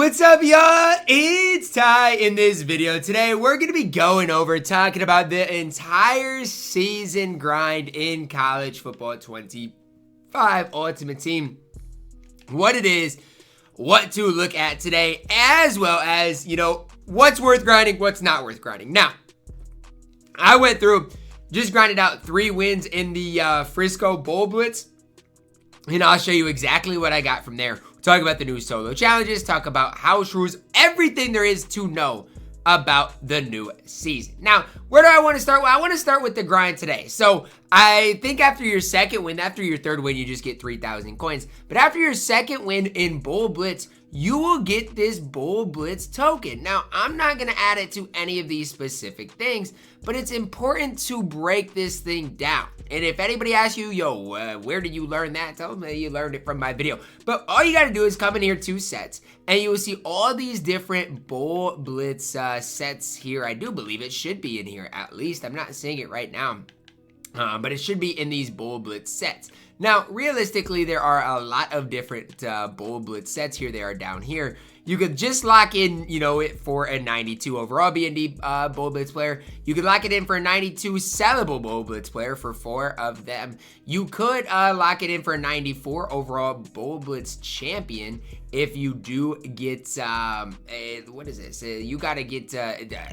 What's up, y'all? It's Ty. In this video today, we're going to be going over talking about the entire season grind in college football 25 Ultimate Team. What it is, what to look at today, as well as, what's worth grinding, what's not worth grinding. Now, I went through, just grinded out 3 wins in the Frisco Bowl Blitz, and I'll show you exactly what I got from there. Talk about the new solo challenges, talk about house rules, everything there is to know about the new season. Now, where do I want to start? Well, I want to start with the grind today. So I think after your second win, after your third win, you just get 3,000 coins. But after your second win in Bowl Blitz, you will get this Bowl Blitz token. Now, I'm not going to add it to any of these specific things, but it's important to break this thing down. And if anybody asks you, where did you learn that? Tell them that you learned it from my video. But all you got to do is come in here 2 sets, and you will see all these different Bowl Blitz sets here. I do believe it should be in here at least. I'm not seeing it right now. But it should be in these Bowl Blitz sets. Now, realistically, there are a lot of different Bowl Blitz sets here. They are down here. You could just lock in, it for a 92 overall B&D Bowl Blitz player. You could lock it in for a 92 sellable Bowl Blitz player for 4 of them. You could lock it in for a 94 overall Bowl Blitz champion if you do get, what is this? You got to get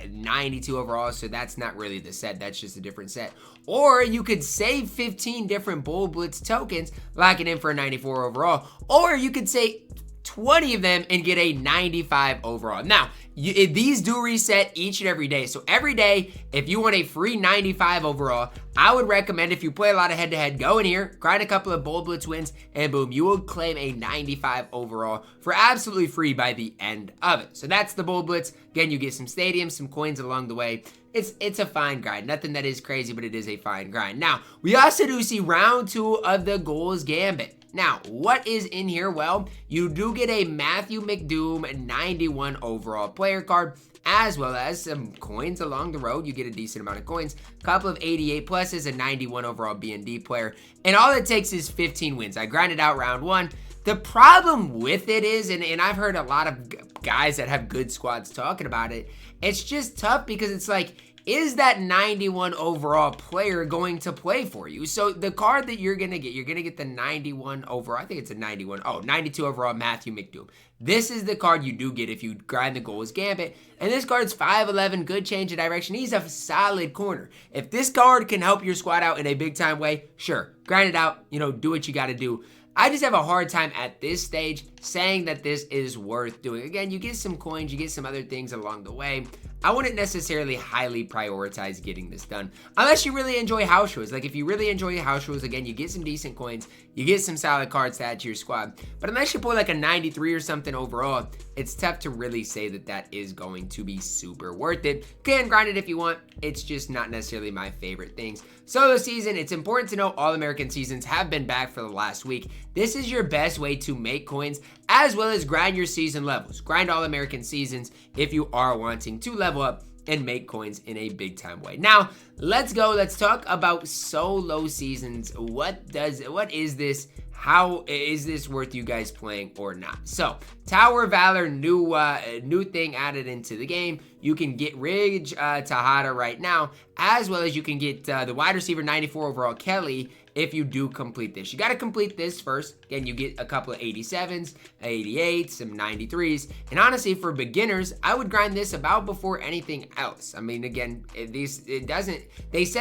92 overall, so that's not really the set. That's just a different set. Or you could save 15 different Bowl Blitz tokens, lock it in for a 94 overall. Or you could say 20 of them and get a 95 overall. Now, these do reset each and every day. So every day, if you want a free 95 overall, I would recommend, if you play a lot of head-to-head, go in here, grind a couple of Bowl Blitz wins, and boom, you will claim a 95 overall for absolutely free by the end of it. So that's the Bowl Blitz. Again, you get some stadiums, some coins along the way. It's a fine grind. Nothing that is crazy, but it is a fine grind. Now, we also do see round 2 of the Goals Gambit. Now, what is in here? Well, you do get a Matthew McDoom 91 overall player card, as well as some coins along the road. You get a decent amount of coins, a couple of 88 pluses, a 91 overall B&D player, and all it takes is 15 wins. I grinded out round 1. The problem with it is, and I've heard a lot of guys that have good squads talking about it, it's just tough because it's like, is that 91 overall player going to play for you? So the card that you're going to get the 91 overall, I think it's a 92 overall Matthew McDoom. This is the card you do get if you grind the Goals Gambit. And this card's 5'11", good change of direction. He's a solid corner. If this card can help your squad out in a big time way, sure, grind it out, do what you got to do. I just have a hard time at this stage saying that this is worth doing. Again, you get some coins, you get some other things along the way. I wouldn't necessarily highly prioritize getting this done unless you really enjoy house rules. Like if you really enjoy house rules, again, you get some decent coins, you get some solid cards to add to your squad. But unless you pull like a 93 or something overall, it's tough to really say that that is going to be super worth it. You can grind it if you want. It's just not necessarily my favorite things. Solo season, it's important to know All-American seasons have been back for the last week. This is your best way to make coins as well as grind your season levels. Grind All-American seasons if you are wanting to level up and make coins in a big time way. Now, let's go. Let's talk about solo seasons. What is this? How is this worth you guys playing or not? So, Tower Valor, new thing added into the game. You can get Ridge Tejada right now, as well as you can get the wide receiver 94 overall Kelly if you do complete this. You got to complete this first. Again, you get a couple of 87s, 88s, some 93s. And honestly, for beginners, I would grind this about before anything else. I mean, again, they said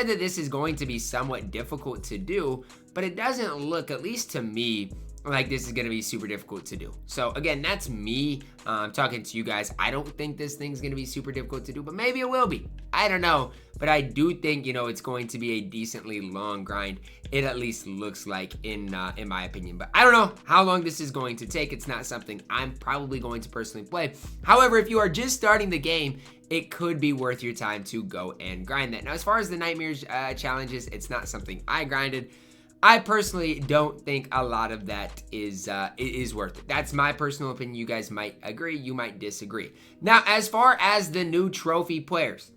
that this is going to be somewhat difficult to do, but it doesn't look, at least to me, like this is going to be super difficult to do. So again, that's me talking to you guys. I don't think this thing's going to be super difficult to do, but maybe it will be. I don't know. But I do think, it's going to be a decently long grind. It at least looks like in my opinion. But I don't know how long this is going to take. It's not something I'm probably going to personally play. However, if you are just starting the game, it could be worth your time to go and grind that. Now, as far as the Nightmares challenges, it's not something I grinded. I personally don't think a lot of that is worth it. That's my personal opinion. You guys might agree, you might disagree. Now, as far as the new trophy players,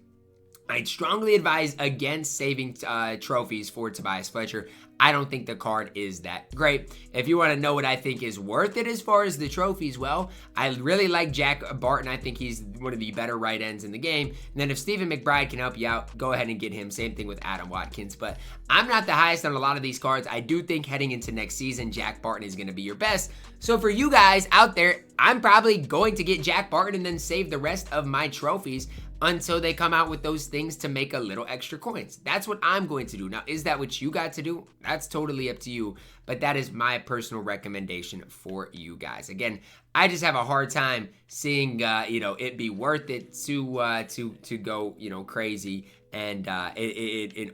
I'd strongly advise against saving trophies for Tobias Fletcher. I don't think the card is that great. If you want to know what I think is worth it as far as the trophies, well, I really like Jack Barton. I think he's one of the better right ends in the game. And then if Stephen McBride can help you out, go ahead and get him. Same thing with Adam Watkins. But I'm not the highest on a lot of these cards. I do think heading into next season, Jack Barton is going to be your best. So for you guys out there, I'm probably going to get Jack Barton and then save the rest of my trophies until they come out with those things to make a little extra coins. That's what I'm going to do. Now, is that what you got to do? That's totally up to you, but that is my personal recommendation for you guys. Again, I just have a hard time seeing, it be worth it to go, crazy and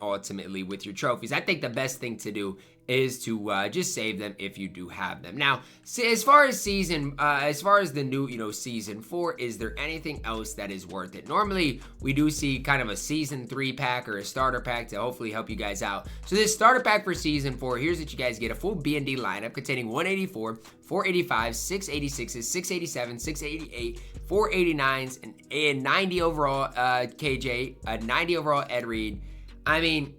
ultimately with your trophies. I think the best thing to do is to just save them if you do have them. Now, as far as the new, season 4, is there anything else that is worth it? Normally, we do see kind of a season 3 pack or a starter pack to hopefully help you guys out. So this starter pack for season 4, here's what you guys get: a full B&D lineup containing 184, 485, 686s, 687, 688, 489s, and 90 overall KJ, a 90 overall Ed Reed. I mean,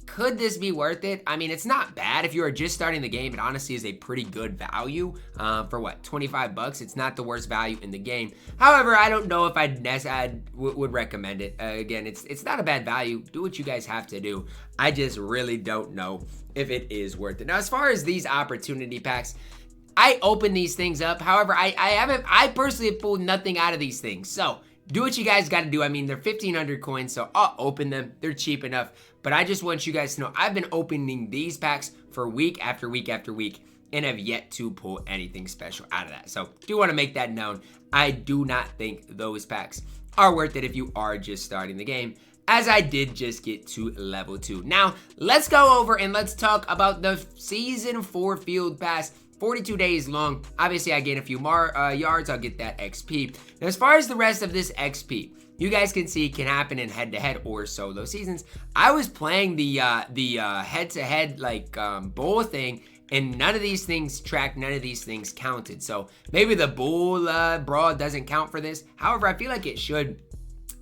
could this be worth it? I mean, it's not bad. If you are just starting the game, it honestly is a pretty good value for what, 25 bucks. It's not the worst value in the game. However, I don't know if I would recommend it. Again, it's not a bad value. Do what you guys have to do. I just really don't know if it is worth it. Now, as far as these opportunity packs, I open these things up. However, I personally have pulled nothing out of these things. So do what you guys got to do. I mean, they're 1,500 coins, so I'll open them. They're cheap enough. But I just want you guys to know I've been opening these packs for week after week after week and have yet to pull anything special out of that. So do want to make that known. I do not think those packs are worth it if you are just starting the game, as I did just get to level 2. Now, let's go over and let's talk about the Season 4 Field Pass. 42 days long. Obviously, I gain a few more yards. I'll get that XP. Now, as far as the rest of this XP, you guys can see can happen in head-to-head or solo seasons. I was playing the head-to-head bull thing, and none of these things tracked, none of these things counted. So maybe the bull brawl doesn't count for this. However, I feel like it should.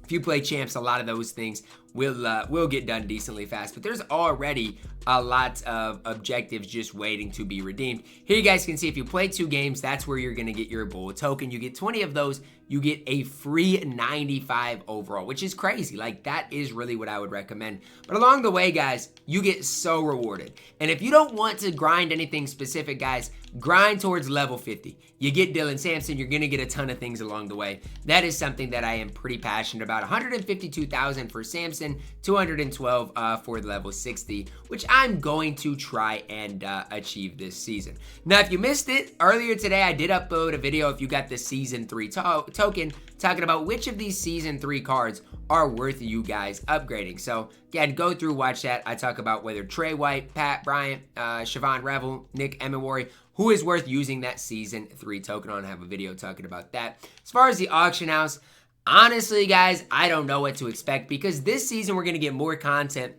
If you play champs, a lot of those things will get done decently fast. But there's already a lot of objectives just waiting to be redeemed. Here you guys can see if you play 2 games, that's where you're going to get your bull token. You get 20 of those. You get a free 95 overall, which is crazy. Like, that is really what I would recommend. But along the way, guys, you get so rewarded. And if you don't want to grind anything specific, guys, grind towards level 50. You get Dylan Sampson, you're going to get a ton of things along the way. That is something that I am pretty passionate about. 152,000 for Sampson, 212 for level 60, which I'm going to try and achieve this season. Now, if you missed it, earlier today I did upload a video if you got the Season 3 token talking about which of these Season 3 cards are worth you guys upgrading. So, again, go through, watch that. I talk about whether Trey White, Pat Bryant, Siobhan Revel, Nick Emery, who is worth using that Season 3 token on. I have a video talking about that. As far as the auction house, honestly, guys, I don't know what to expect because this season we're going to get more content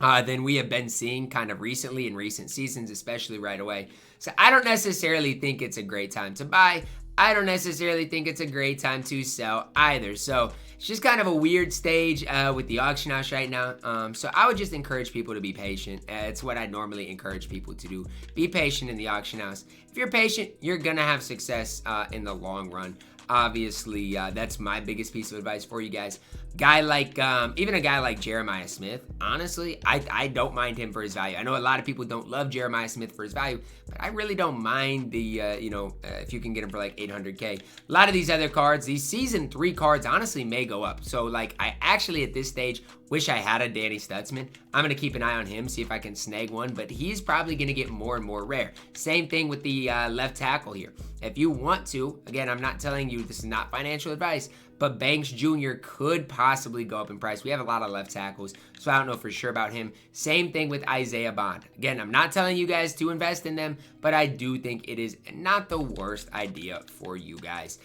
than we have been seeing kind of recently in recent seasons, especially right away. So I don't necessarily think it's a great time to buy. I don't necessarily think it's a great time to sell either. So it's just kind of a weird stage with the auction house right now. So I would just encourage people to be patient. It's what I normally encourage people to do. Be patient in the auction house. If you're patient, you're going to have success in the long run. Obviously, that's my biggest piece of advice for you guys. Even a guy like Jeremiah Smith, honestly, I don't mind him for his value. I know a lot of people don't love Jeremiah Smith for his value, but I really don't mind the, if you can get him for like 800K. A lot of these other cards, these Season 3 cards, honestly may go up. So, like, I actually at this stage wish I had a Danny Stutzman. I'm going to keep an eye on him, see if I can snag one, but he's probably going to get more and more rare. Same thing with the left tackle here. If you want to, again, I'm not telling you this is not financial advice, but Banks Jr. could possibly go up in price. We have a lot of left tackles, so I don't know for sure about him. Same thing with Isaiah Bond. Again, I'm not telling you guys to invest in them, but I do think it is not the worst idea for you guys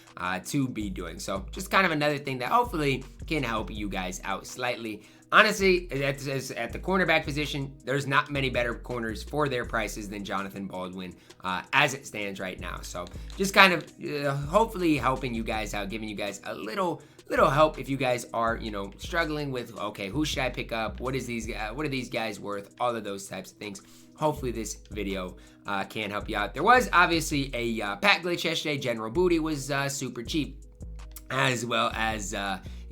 to be doing. So just kind of another thing that hopefully can help you guys out slightly. Honestly, at the cornerback position, there's not many better corners for their prices than Jonathan Baldwin as it stands right now. So just kind of hopefully helping you guys out, giving you guys a little little help if you guys are, struggling with, okay, who should I pick up? What are these guys worth? All of those types of things. Hopefully this video can help you out. There was obviously a pack glitch yesterday. General Booty was super cheap, as well as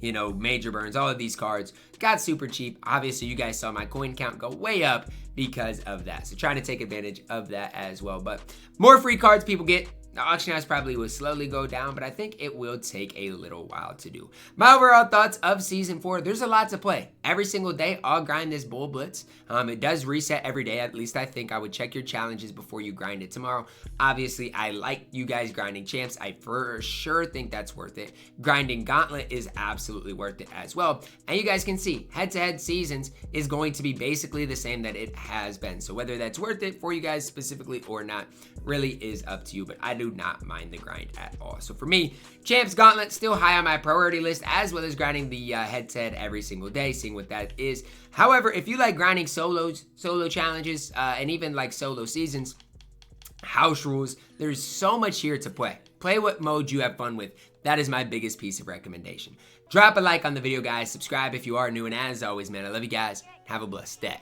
Major Burns. All of these cards got super cheap. Obviously, you guys saw my coin count go way up because of that. So trying to take advantage of that as well. But more free cards people get. The auction house probably will slowly go down, but I think it will take a little while to do. My overall thoughts of Season 4, there's a lot to play. Every single day, I'll grind this Bull Blitz. It does reset every day. At least I think I would check your challenges before you grind it tomorrow. Obviously, I like you guys grinding champs. I for sure think that's worth it. Grinding Gauntlet is absolutely worth it as well. And you guys can see, head-to-head seasons is going to be basically the same that it has been. So whether that's worth it for you guys specifically or not really is up to you. But I do not mind the grind at all. So for me, Champs Gauntlet still high on my priority list, as well as grinding the head-to-head every single day, seeing what that is. However, if you like grinding solo challenges, and even like solo seasons, house rules, there's so much here to play. Play what mode you have fun with. That is my biggest piece of recommendation. Drop a like on the video, guys. Subscribe if you are new, and as always, man, I love you guys. Have a blessed day.